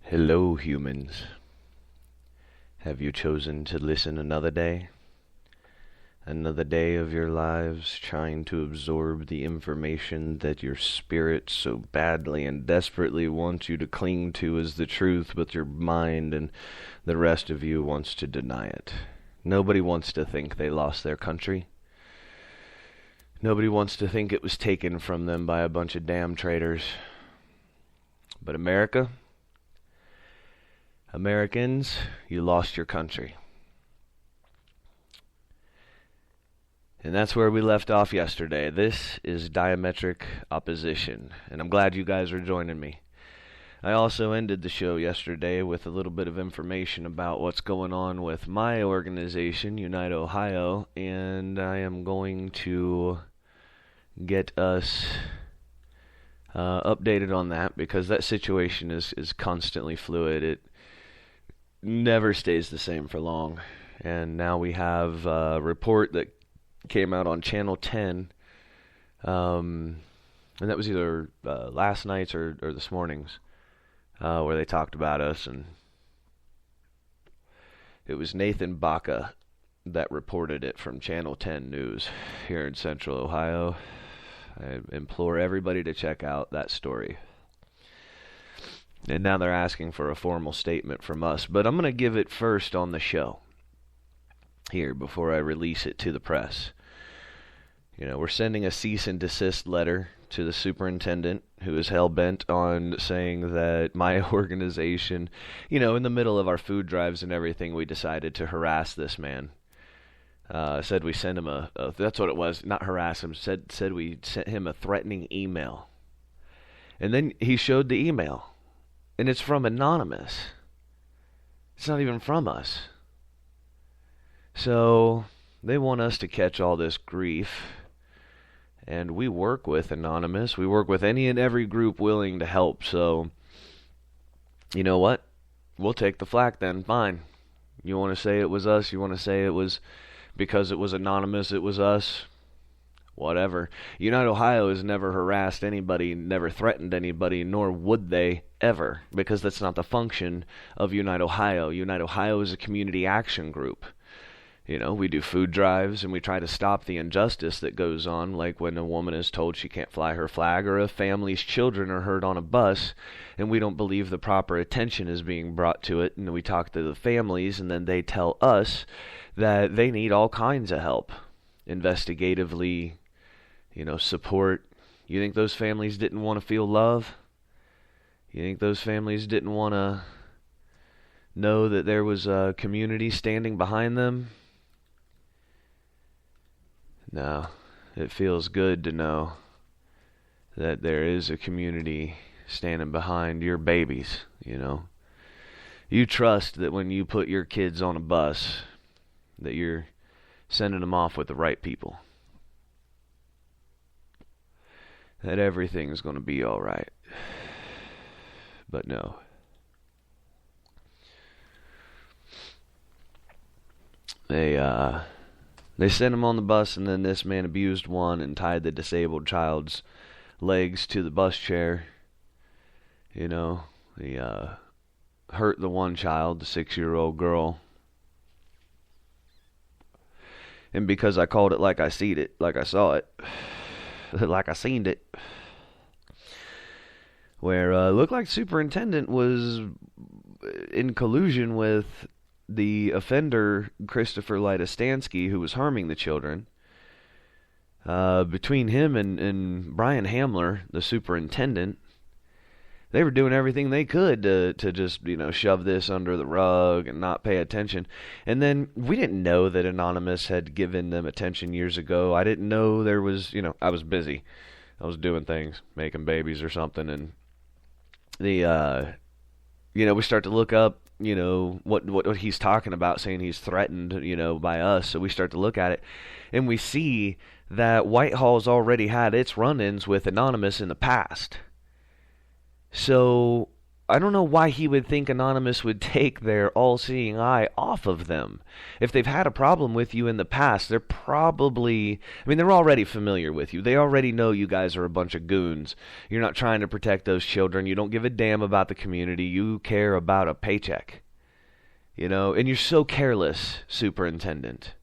Hello, humans. Have you chosen to listen another day? Another day of your lives trying to absorb the information that your spirit so badly and desperately wants you to cling to as the truth, but your mind and the rest of you wants to deny it. Nobody wants to think they lost their country. Nobody wants to think it was taken from them by a bunch of damn traitors. But Americans, you lost your country. And that's where we left off yesterday. This is Diametric Opposition, and I'm glad you guys are joining me. I also ended the show yesterday with a little bit of information about what's going on with my organization, Unite Ohio, and I am going to get us updated on that because that situation is constantly fluid. It never stays the same for long. And now we have a report that came out on Channel 10, and that was either last night's or this morning's, where they talked about us, and it was Nathan Baca that reported it from Channel 10 News here in Central Ohio. I implore everybody to check out that story. And now they're asking for a formal statement from us, but I'm going to give it first on the show here before I release it to the press. You know, we're sending a cease and desist letter to the superintendent, who is hell-bent on saying that my organization, you know, in the middle of our food drives and everything, we decided to harass this man. Said we sent him that's what it was, not harass him, said we sent him a threatening email. And then he showed the email. And it's from anonymous. It's not even from us. So they want us to catch all this grief. And we work with Anonymous. We work with any and every group willing to help. So, you know what? We'll take the flak then. Fine. You want to say it was us? You want to say it was because it was anonymous, it was us? Whatever. Unite Ohio has never harassed anybody, never threatened anybody, nor would they ever, because that's not the function of Unite Ohio. Unite Ohio is a community action group. You know, we do food drives and we try to stop the injustice that goes on, like when a woman is told she can't fly her flag, or a family's children are hurt on a bus and we don't believe the proper attention is being brought to it, and we talk to the families and then they tell us that they need all kinds of help, investigatively, you know, support. You think those families didn't want to feel love? You think those families didn't want to know that there was a community standing behind them? No, it feels good to know that there is a community standing behind your babies, you know. You trust that when you put your kids on a bus, that you're sending them off with the right people. That everything's going to be all right. But no. They sent him on the bus, and then this man abused one and tied the disabled child's legs to the bus chair. You know, he hurt the one child, the 6-year-old girl. And because I called it like I seed it, like I saw it, like I seen it, where it looked like the superintendent was in collusion with the offender, Christopher Lytostansky, who was harming the children. Between him and Brian Hamler, the superintendent, they were doing everything they could to just, you know, shove this under the rug and not pay attention. And then we didn't know that Anonymous had given them attention years ago. I didn't know there was, you know, I was busy. I was doing things, making babies or something, and the you know, we start to look up, you know, what he's talking about, saying he's threatened, you know, by us. So we start to look at it, and we see that Whitehall's already had its run-ins with Anonymous in the past. So I don't know why he would think Anonymous would take their all-seeing eye off of them. If they've had a problem with you in the past, they're probably... I mean, they're already familiar with you. They already know you guys are a bunch of goons. You're not trying to protect those children. You don't give a damn about the community. You care about a paycheck. You know, and you're so careless, Superintendent.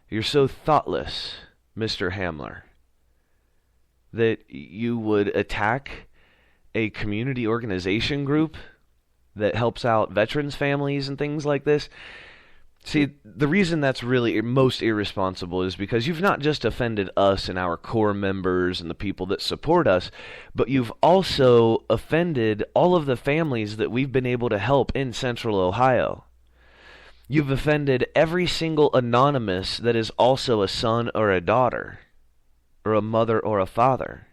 You're so thoughtless, Mr. Hamler, that you would attack a community organization group that helps out veterans' families and things like this. See, the reason that's really most irresponsible is because you've not just offended us and our core members and the people that support us, but you've also offended all of the families that we've been able to help in Central Ohio. You've offended every single Anonymous that is also a son or a daughter, or a mother or a father.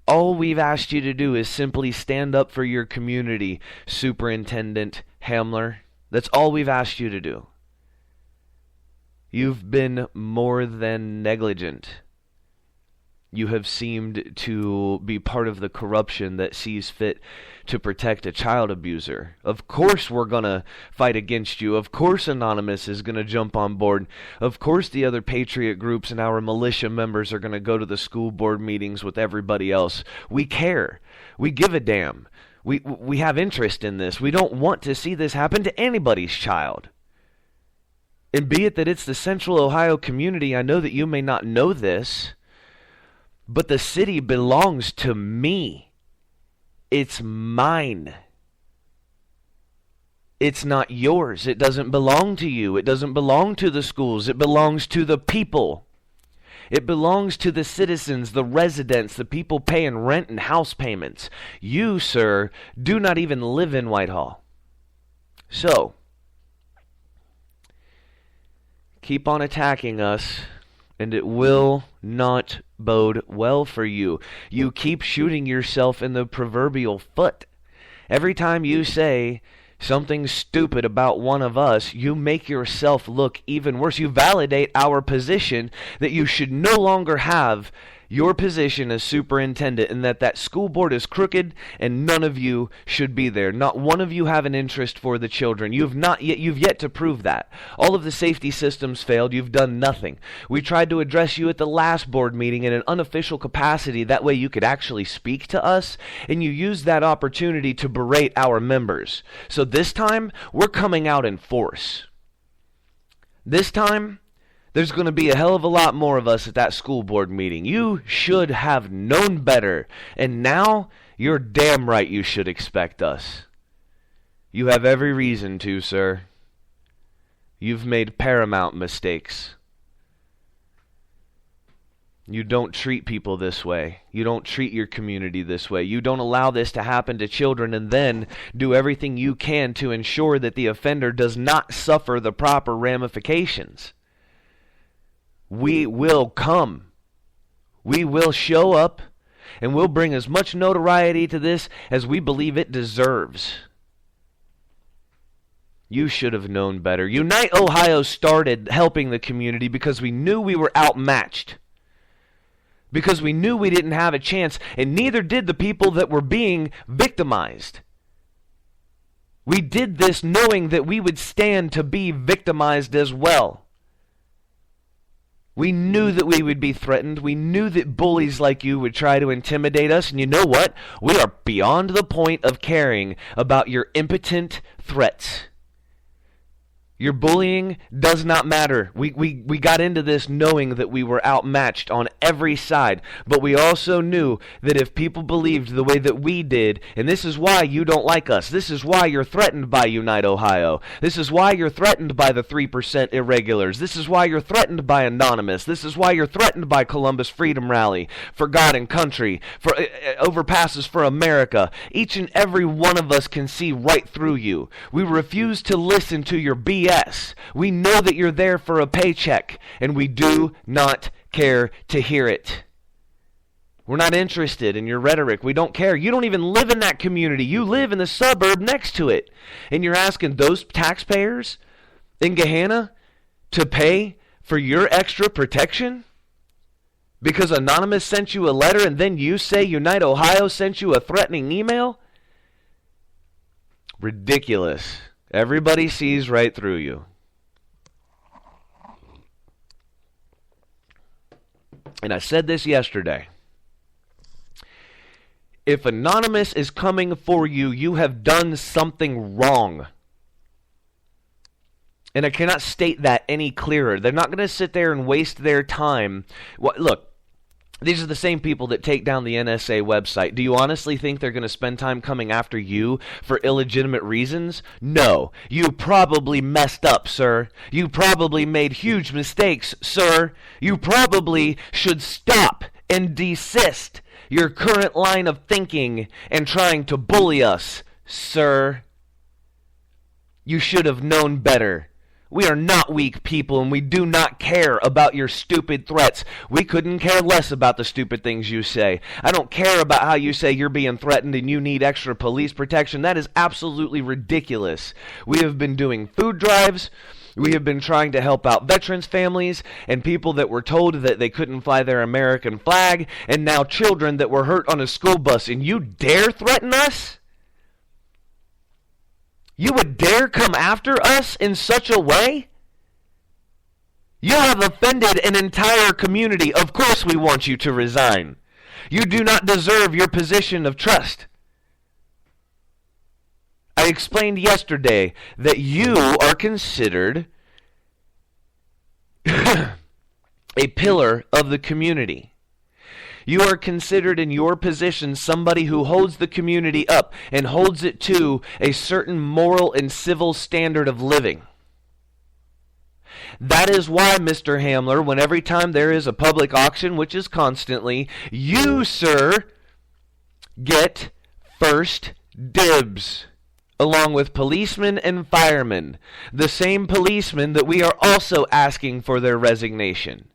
All we've asked you to do is simply stand up for your community, Superintendent Hamler. That's all we've asked you to do. You've been more than negligent. You have seemed to be part of the corruption that sees fit to protect a child abuser. Of course we're going to fight against you. Of course Anonymous is going to jump on board. Of course the other patriot groups and our militia members are going to go to the school board meetings with everybody else. We care. We give a damn. We have interest in this. We don't want to see this happen to anybody's child. And be it that it's the Central Ohio community, I know that you may not know this, but the city belongs to me. It's mine. It's not yours. It doesn't belong to you. It doesn't belong to the schools. It belongs to the people. It belongs to the citizens, the residents, the people paying rent and house payments. You, sir, do not even live in Whitehall. So, keep on attacking us, and it will not bode well for you. You keep shooting yourself in the proverbial foot. Every time you say something stupid about one of us, you make yourself look even worse. You validate our position that you should no longer have your position as superintendent, and that school board is crooked and none of you should be there. Not one of you have an interest for the children. You've yet to prove that. All of the safety systems failed. You've done nothing. We tried to address you at the last board meeting in an unofficial capacity. That way you could actually speak to us, and you used that opportunity to berate our members. So this time, we're coming out in force. This time, there's going to be a hell of a lot more of us at that school board meeting. You should have known better. And now, you're damn right you should expect us. You have every reason to, sir. You've made paramount mistakes. You don't treat people this way. You don't treat your community this way. You don't allow this to happen to children, and then do everything you can to ensure that the offender does not suffer the proper ramifications. We will come. We will show up, and we'll bring as much notoriety to this as we believe it deserves. You should have known better. Unite Ohio started helping the community because we knew we were outmatched. Because we knew we didn't have a chance, and neither did the people that were being victimized. We did this knowing that we would stand to be victimized as well. We knew that we would be threatened. We knew that bullies like you would try to intimidate us. And you know what? We are beyond the point of caring about your impotent threats. Your bullying does not matter. We got into this knowing that we were outmatched on every side. But we also knew that if people believed the way that we did, and this is why you don't like us. This is why you're threatened by Unite Ohio. This is why you're threatened by the 3% irregulars. This is why you're threatened by Anonymous. This is why you're threatened by Columbus Freedom Rally, for God and Country, for Overpasses for America. Each and every one of us can see right through you. We refuse to listen to your BS. We know that you're there for a paycheck, and we do not care to hear it. We're not interested in your rhetoric. We don't care. You don't even live in that community. You live in the suburb next to it. And you're asking those taxpayers in Gahanna to pay for your extra protection? Because Anonymous sent you a letter and then you say Unite Ohio sent you a threatening email? Ridiculous. Everybody sees right through you. And I said this yesterday. If Anonymous is coming for you, you have done something wrong. And I cannot state that any clearer. They're not going to sit there and waste their time. Look, these are the same people that take down the NSA website. Do you honestly think they're going to spend time coming after you for illegitimate reasons? No. You probably messed up, sir. You probably made huge mistakes, sir. You probably should stop and desist your current line of thinking and trying to bully us, sir. You should have known better. We are not weak people, and we do not care about your stupid threats. We couldn't care less about the stupid things you say. I don't care about how you say you're being threatened and you need extra police protection. That is absolutely ridiculous. We have been doing food drives. We have been trying to help out veterans' families and people that were told that they couldn't fly their American flag, and now children that were hurt on a school bus, and you dare threaten us? You would dare come after us in such a way? You have offended an entire community. Of course we want you to resign. You do not deserve your position of trust. I explained yesterday that you are considered a pillar of the community. You are considered in your position somebody who holds the community up and holds it to a certain moral and civil standard of living. That is why, Mr. Hamler, when every time there is a public auction, which is constantly, you, sir, get first dibs, along with policemen and firemen, the same policemen that we are also asking for their resignation.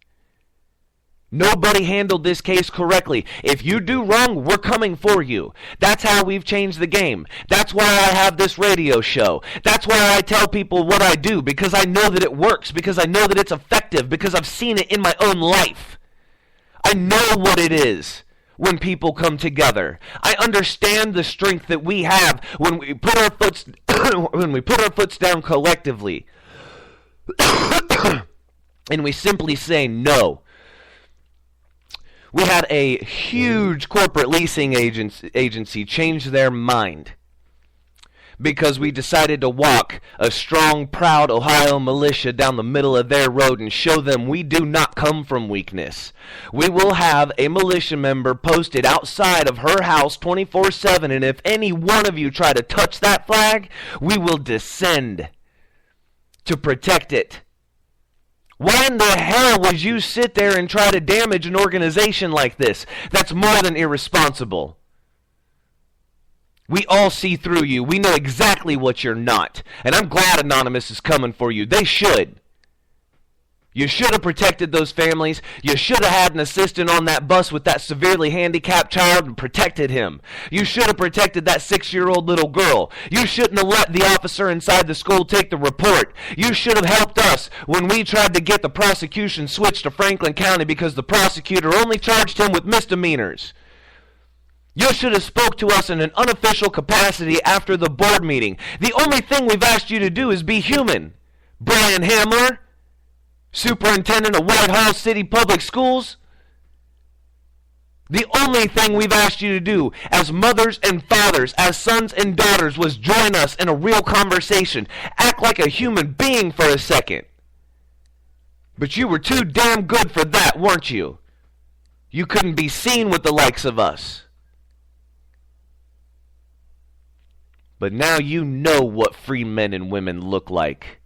Nobody handled this case correctly. If you do wrong, we're coming for you. That's how we've changed the game. That's why I have this radio show. That's why I tell people what I do, because I know that it works, because I know that it's effective, because I've seen it in my own life. I know what it is when people come together. I understand the strength that we have when we put our foot down collectively. And we simply say no. We had a huge corporate leasing agency change their mind because we decided to walk a strong, proud Ohio militia down the middle of their road and show them we do not come from weakness. We will have a militia member posted outside of her house 24/7, and if any one of you try to touch that flag, we will descend to protect it. Why in the hell would you sit there and try to damage an organization like this? That's more than irresponsible. We all see through you. We know exactly what you're not. And I'm glad Anonymous is coming for you. They should. You should have protected those families. You should have had an assistant on that bus with that severely handicapped child and protected him. You should have protected that 6-year-old little girl. You shouldn't have let the officer inside the school take the report. You should have helped us when we tried to get the prosecution switched to Franklin County because the prosecutor only charged him with misdemeanors. You should have spoke to us in an unofficial capacity after the board meeting. The only thing we've asked you to do is be human. Brian Hamler, Superintendent of Whitehall City Public Schools. The only thing we've asked you to do as mothers and fathers, as sons and daughters, was join us in a real conversation. Act like a human being for a second. But you were too damn good for that, weren't you? You couldn't be seen with the likes of us. But now you know what free men and women look like.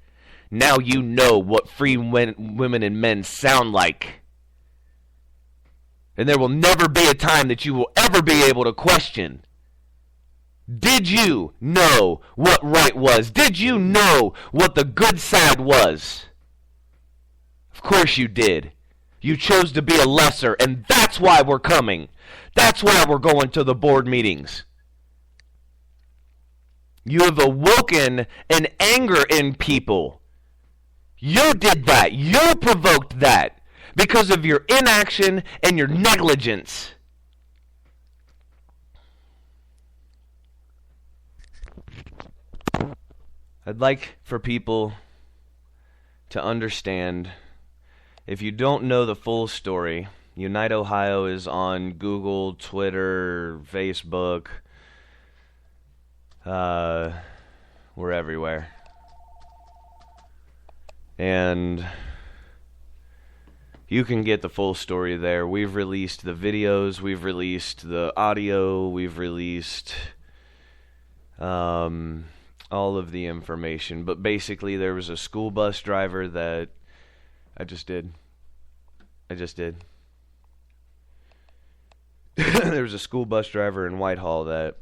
Now you know what free women and men sound like. And there will never be a time that you will ever be able to question. Did you know what right was? Did you know what the good side was? Of course you did. You chose to be a lesser, and that's why we're coming. That's why we're going to the board meetings. You have awoken an anger in people. You did that. You provoked that. because of your inaction and your negligence. I'd like for people to understand, if you don't know the full story, Unite Ohio is on Google, Twitter, Facebook. We're everywhere. And you can get the full story there. We've released the videos, we've released the audio, we've released all of the information. But basically there was a school bus driver that I just did. There was a school bus driver in Whitehall that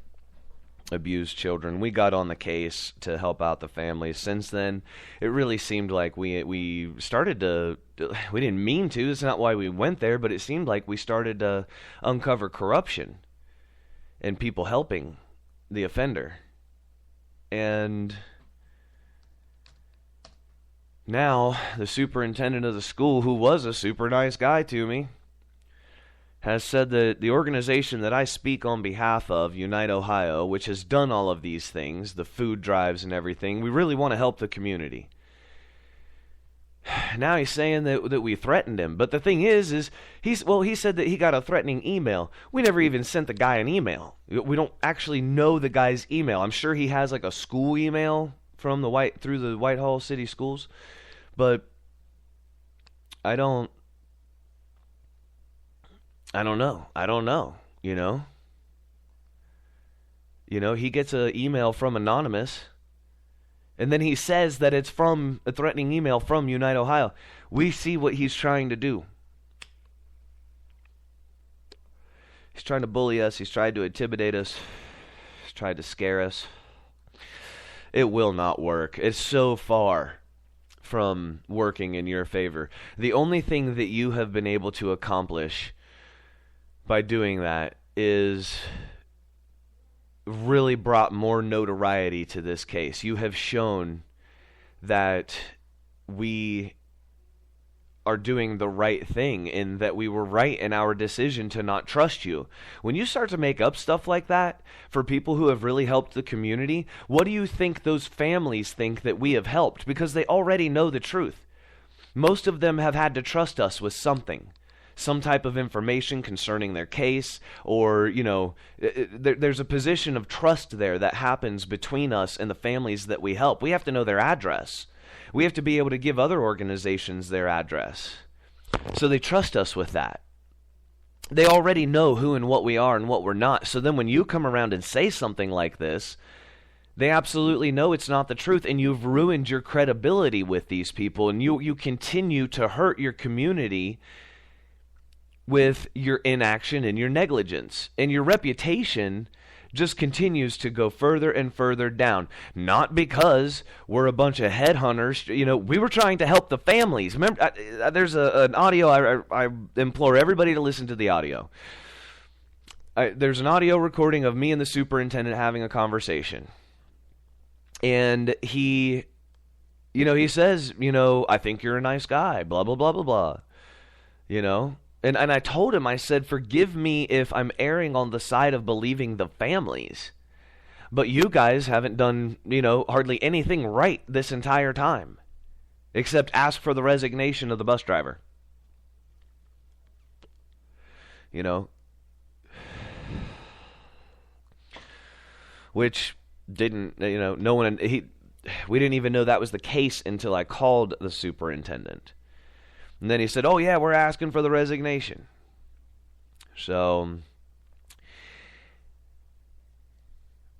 abused children. We got on the case to help out the families. Since then, it really seemed like we started to, we didn't mean to, it's not why we went there, but it seemed like we started to uncover corruption and people helping the offender. And now, the superintendent of the school, who was a super nice guy to me, has said that the organization that I speak on behalf of, Unite Ohio, which has done all of these things, the food drives and everything, we really want to help the community. Now he's saying that we threatened him. But the thing is he said that he got a threatening email. We never even sent the guy an email. We don't actually know the guy's email. I'm sure he has like a school email from through the Whitehall City Schools. But I don't know, you know. He gets an email from Anonymous, and then he says that it's from a threatening email from Unite Ohio. We see what he's trying to do. He's trying to bully us. He's tried to intimidate us. He's tried to scare us. It will not work. It's so far from working in your favor. The only thing that you have been able to accomplish by doing that is really brought more notoriety to this case. You have shown that we are doing the right thing and that we were right in our decision to not trust you. When you start to make up stuff like that for people who have really helped the community, what do you think those families think that we have helped? Because they already know the truth. Most of them have had to trust us with something. Some type of information concerning their case, or, there's a position of trust there that happens between us and the families that we help. We have to know their address. We have to be able to give other organizations their address. So they trust us with that. They already know who and what we are and what we're not. So then when you come around and say something like this, they absolutely know it's not the truth, and you've ruined your credibility with these people, and you continue to hurt your community with your inaction and your negligence. And your reputation just continues to go further and further down. Not because we're a bunch of headhunters. We were trying to help the families. Remember, there's an audio. I implore everybody to listen to the audio. There's an audio recording of me and the superintendent having a conversation. And he says, I think you're a nice guy, blah, blah, blah, blah, blah. And I told him, I said, forgive me if I'm erring on the side of believing the families. But you guys haven't done, hardly anything right this entire time. Except ask for the resignation of the bus driver. Which didn't, no one, we didn't even know that was the case until I called the superintendent. And then he said, oh yeah, we're asking for the resignation. So,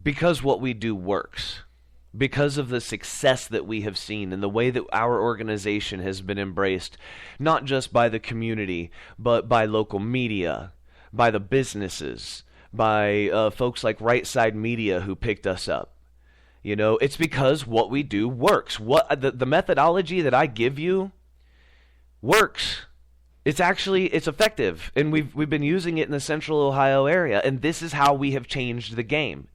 because what we do works, because of the success that we have seen and the way that our organization has been embraced, not just by the community, but by local media, by the businesses, by folks like Right Side Media who picked us up. It's because what we do works. The methodology that I give you works. It's effective, and we've been using it in the Central Ohio area, and this is how we have changed the game.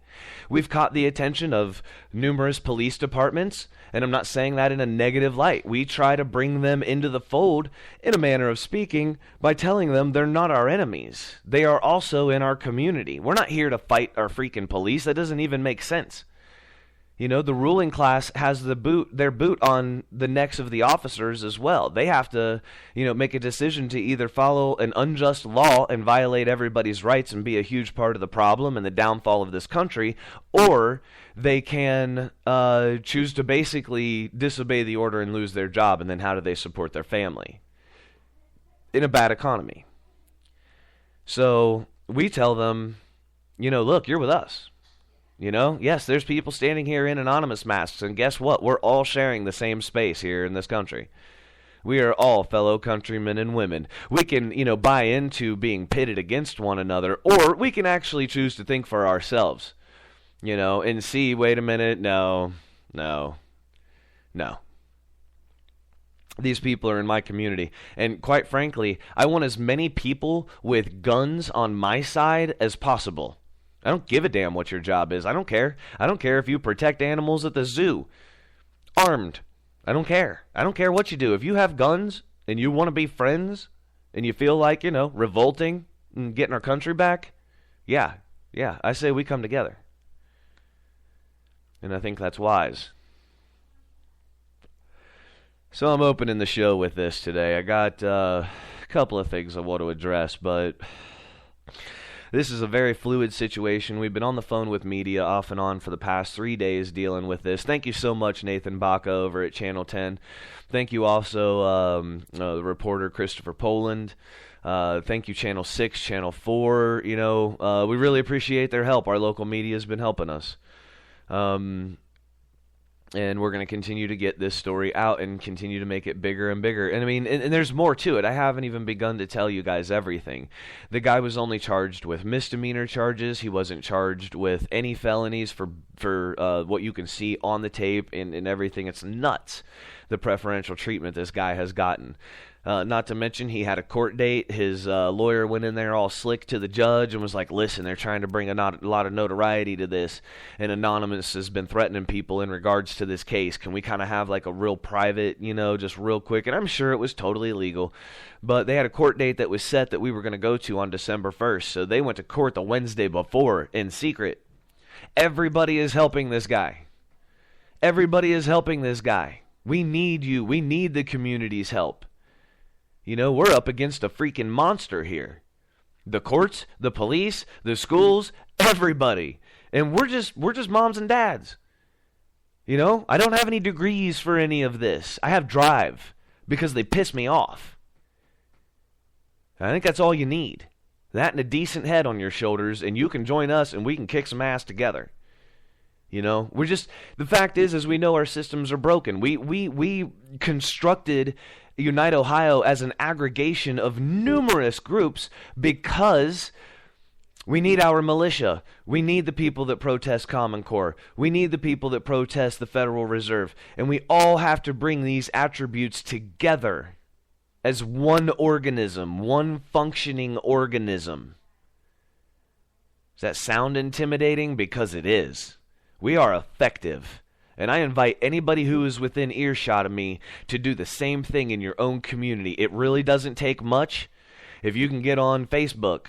We've caught the attention of numerous police departments, and I'm not saying that in a negative light. We try to bring them into the fold, in a manner of speaking, by telling them they're not our enemies. They are also in our community. We're not here to fight our freaking police. That doesn't even make sense. You know, the ruling class has their boot on the necks of the officers as well. They have to, make a decision to either follow an unjust law and violate everybody's rights and be a huge part of the problem and the downfall of this country, or they can choose to basically disobey the order and lose their job, and then how do they support their family in a bad economy? So we tell them, look, you're with us. Yes, there's people standing here in anonymous masks, and guess what? We're all sharing the same space here in this country. We are all fellow countrymen and women. We can, buy into being pitted against one another, or we can actually choose to think for ourselves, and see, wait a minute, no. These people are in my community, and quite frankly, I want as many people with guns on my side as possible. I don't give a damn what your job is. I don't care. I don't care if you protect animals at the zoo. Armed. I don't care. I don't care what you do. If you have guns and you want to be friends and you feel like, revolting and getting our country back, yeah, I say we come together. And I think that's wise. So I'm opening the show with this today. I got a couple of things I want to address, but this is a very fluid situation. We've been on the phone with media off and on for the past 3 days dealing with this. Thank you so much, Nathan Baca over at Channel 10. Thank you also, the reporter Christopher Poland. Thank you, Channel 6, Channel 4. We really appreciate their help. Our local media has been helping us. And we're going to continue to get this story out and continue to make it bigger and bigger. And I mean, and there's more to it. I haven't even begun to tell you guys everything. The guy was only charged with misdemeanor charges. He wasn't charged with any felonies for what you can see on the tape and everything. It's nuts, the preferential treatment this guy has gotten. Not to mention, he had a court date. His lawyer went in there all slick to the judge and was like, listen, they're trying to bring a lot of notoriety to this, and Anonymous has been threatening people in regards to this case. Can we kind of have like a real private, just real quick? And I'm sure it was totally legal, but they had a court date that was set that we were going to go to on December 1st, so they went to court the Wednesday before in secret. Everybody is helping this guy. Everybody is helping this guy. We need you. We need the community's help. We're up against a freaking monster here. The courts, the police, the schools, everybody. And we're just moms and dads. I don't have any degrees for any of this. I have drive because they piss me off. I think that's all you need. That and a decent head on your shoulders, and you can join us and we can kick some ass together. The fact is we know our systems are broken. We constructed Unite Ohio as an aggregation of numerous groups because we need our militia. We need the people that protest Common Core. We need the people that protest the Federal Reserve. And we all have to bring these attributes together as one organism, one functioning organism. Does that sound intimidating? Because it is. We are effective. And I invite anybody who is within earshot of me to do the same thing in your own community. It really doesn't take much. If you can get on Facebook,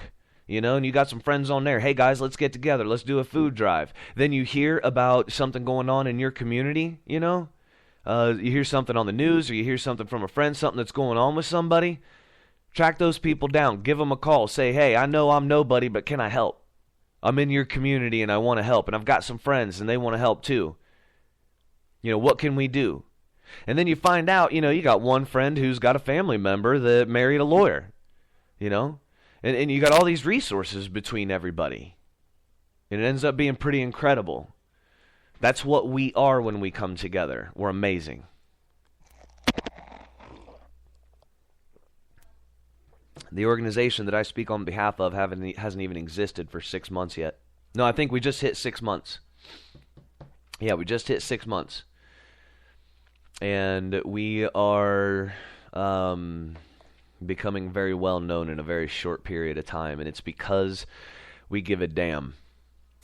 and you got some friends on there, hey guys, let's get together, let's do a food drive. Then you hear about something going on in your community, you hear something on the news, or you hear something from a friend, something that's going on with somebody. Track those people down, give them a call, say, hey, I know I'm nobody, but can I help? I'm in your community and I want to help, and I've got some friends and they want to help too. What can we do? And then you find out, you got one friend who's got a family member that married a lawyer, and you got all these resources between everybody. And it ends up being pretty incredible. That's what we are when we come together. We're amazing. The organization that I speak on behalf of hasn't even existed for 6 months yet. No, I think we just hit 6 months. Yeah, we just hit 6 months. And we are becoming very well known in a very short period of time. And it's because we give a damn.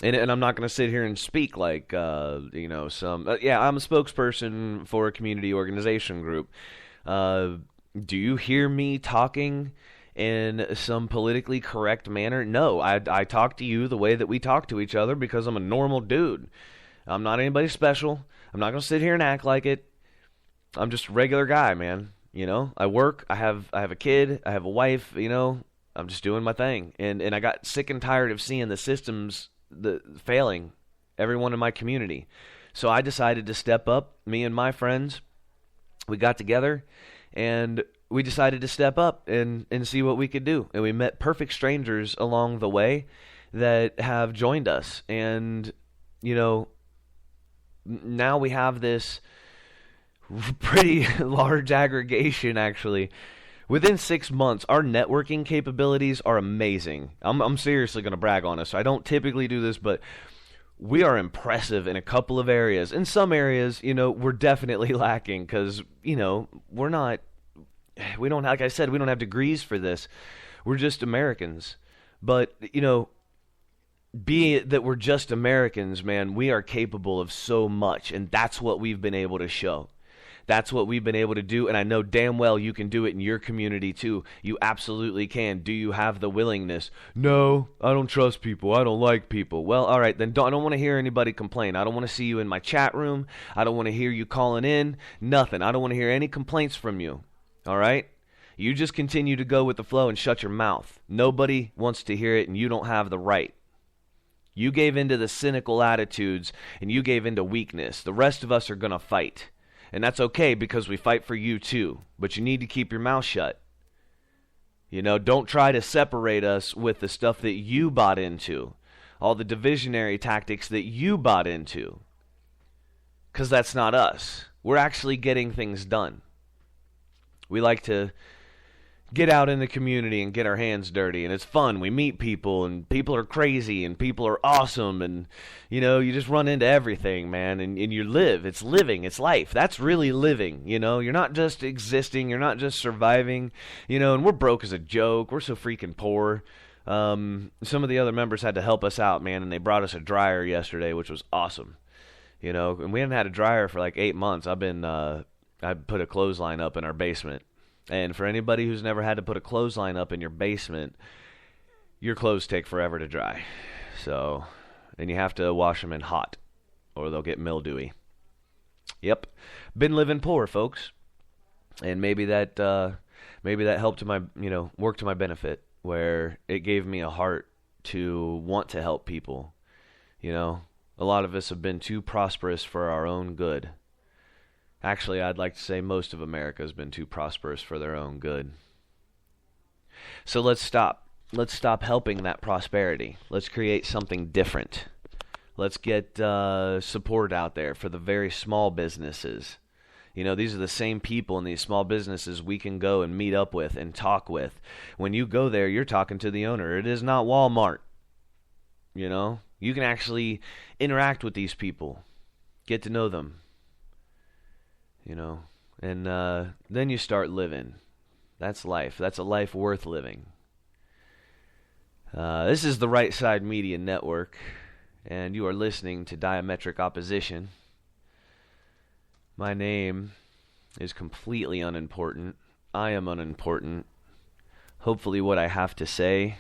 And I'm not going to sit here and speak like, yeah, I'm a spokesperson for a community organization group. Do you hear me talking in some politically correct manner? No, I talk to you the way that we talk to each other because I'm a normal dude. I'm not anybody special. I'm not going to sit here and act like it. I'm just a regular guy, man. I work, I have a kid, I have a wife, I'm just doing my thing. And I got sick and tired of seeing the systems failing everyone in my community. So I decided to step up. Me and my friends, we got together and we decided to step up and see what we could do. And we met perfect strangers along the way that have joined us. And, now we have this pretty large aggregation, actually. Within 6 months, our networking capabilities are amazing. I'm seriously going to brag on us. I don't typically do this, but we are impressive in a couple of areas. In some areas, we're definitely lacking because, we don't, like I said, we don't have degrees for this. We're just Americans. But, be it that we're just Americans, man, we are capable of so much, and that's what we've been able to show. That's what we've been able to do, and I know damn well you can do it in your community too. You absolutely can. Do you have the willingness? No, I don't trust people. I don't like people. Well, all right, then I don't want to hear anybody complain. I don't want to see you in my chat room. I don't want to hear you calling in. Nothing. I don't want to hear any complaints from you. All right? You just continue to go with the flow and shut your mouth. Nobody wants to hear it, and you don't have the right. You gave into the cynical attitudes, and you gave into weakness. The rest of us are going to fight. And that's okay because we fight for you too. But you need to keep your mouth shut. Don't try to separate us with the stuff that you bought into. All the divisionary tactics that you bought into. Because that's not us. We're actually getting things done. We like to get out in the community and get our hands dirty, and it's fun. We meet people, and people are crazy, and people are awesome, and you just run into everything, man, and you live. It's living. It's life. That's really living. You're not just existing. You're not just surviving. And we're broke as a joke. We're so freaking poor. Some of the other members had to help us out, man, and they brought us a dryer yesterday, which was awesome. And we hadn't had a dryer for like 8 months. I put a clothesline up in our basement. And for anybody who's never had to put a clothesline up in your basement, your clothes take forever to dry. So, and you have to wash them in hot, or they'll get mildewy. Yep, been living poor, folks. And maybe that helped to my, worked to my benefit, where it gave me a heart to want to help people. A lot of us have been too prosperous for our own good. Actually, I'd like to say most of America has been too prosperous for their own good. So let's stop. Let's stop helping that prosperity. Let's create something different. Let's get support out there for the very small businesses. These are the same people in these small businesses we can go and meet up with and talk with. When you go there, you're talking to the owner. It is not Walmart. You can actually interact with these people, get to know them. And then you start living. That's life. That's a life worth living. This is the Right Side Media Network, and you are listening to Diametric Opposition. My name is completely unimportant. I am unimportant. Hopefully what I have to say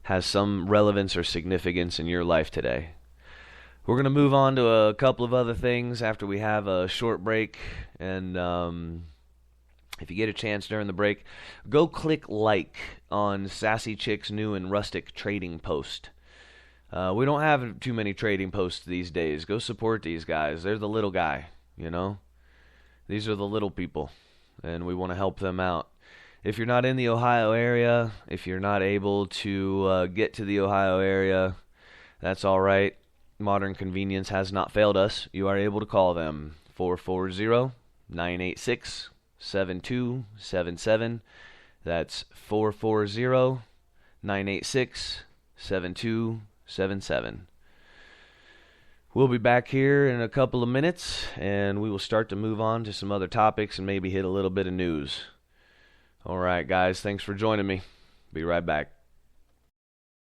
has some relevance or significance in your life today. We're going to move on to a couple of other things after we have a short break. And if you get a chance during the break, go click like on Sassy Chick's new and rustic trading post. We don't have too many trading posts these days. Go support these guys. They're the little guy, These are the little people, and we want to help them out. If you're not in the Ohio area, if you're not able to get to the Ohio area, that's all right. Modern convenience has not failed us. You are able to call them 440-986-7277. That's 440-986-7277. We'll be back here in a couple of minutes, and we will start to move on to some other topics and maybe hit a little bit of news. All right, guys, thanks for joining me. Be right back.